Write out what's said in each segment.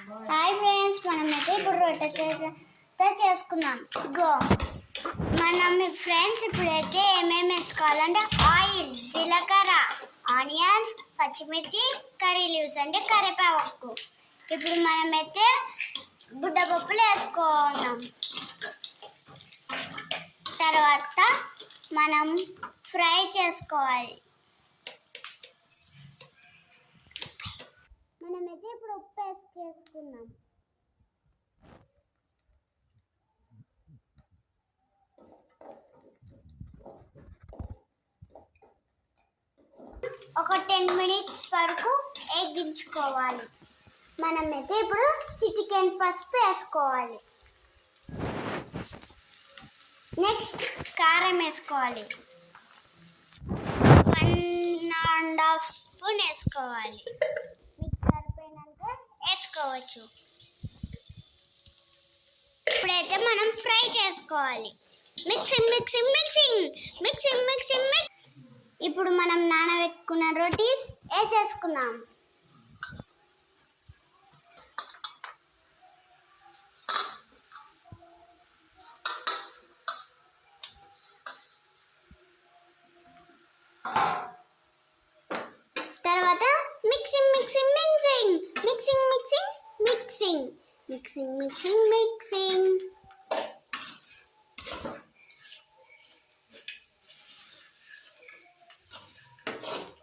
Hi friends, మనమైతే ఇప్పుడు రొట్టె చేసుకుందాం. గో మనం ఫ్రెండ్స్ ఇప్పుడైతే ఏమేమి వేసుకోవాలంటే ఆయిల్, జీలకర్ర, ఆనియన్స్, పచ్చిమిర్చి, కర్రీ లీవ్స్ అంటే కరివేపాకు. ఇప్పుడు మనమైతే బుడ్డపప్పులు వేసుకోన్నాం. తర్వాత మనం ఫ్రై చేసుకోవాలి. మనమైతే ఇప్పుడు ఉప్పు వేసుకుందాం. ఒక 10 minutes వరకు వేగించుకోవాలి. మనమైతే ఇప్పుడు చిటికెన్ పసుపు వేసుకోవాలి. నెక్స్ట్ కారం వేసుకోవాలి. 1.5 స్పూన్ వేసుకోవాలి. మీకు సరిపోయినంత వేసుకోవచ్చు. ఇప్పుడైతే మనం ఫ్రై చేసుకోవాలి. Mixing mixing mixing mixing mixing mix. ఇప్పుడు మనం నానబెట్టుకున్న రోటీస్ వేసేసుకుందాం. తర్వాత mixing mixing mixing mixing mixing mixing mixing mixing mixing.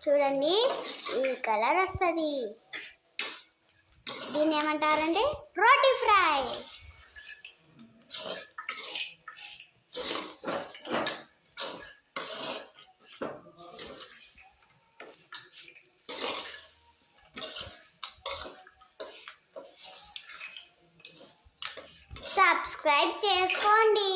చూడండి, ఈ కలర్ వస్తుంది. దీన్ని ఏమంటారంటే రోటీ ఫ్రై. సబ్స్క్రైబ్ చేసుకోండి.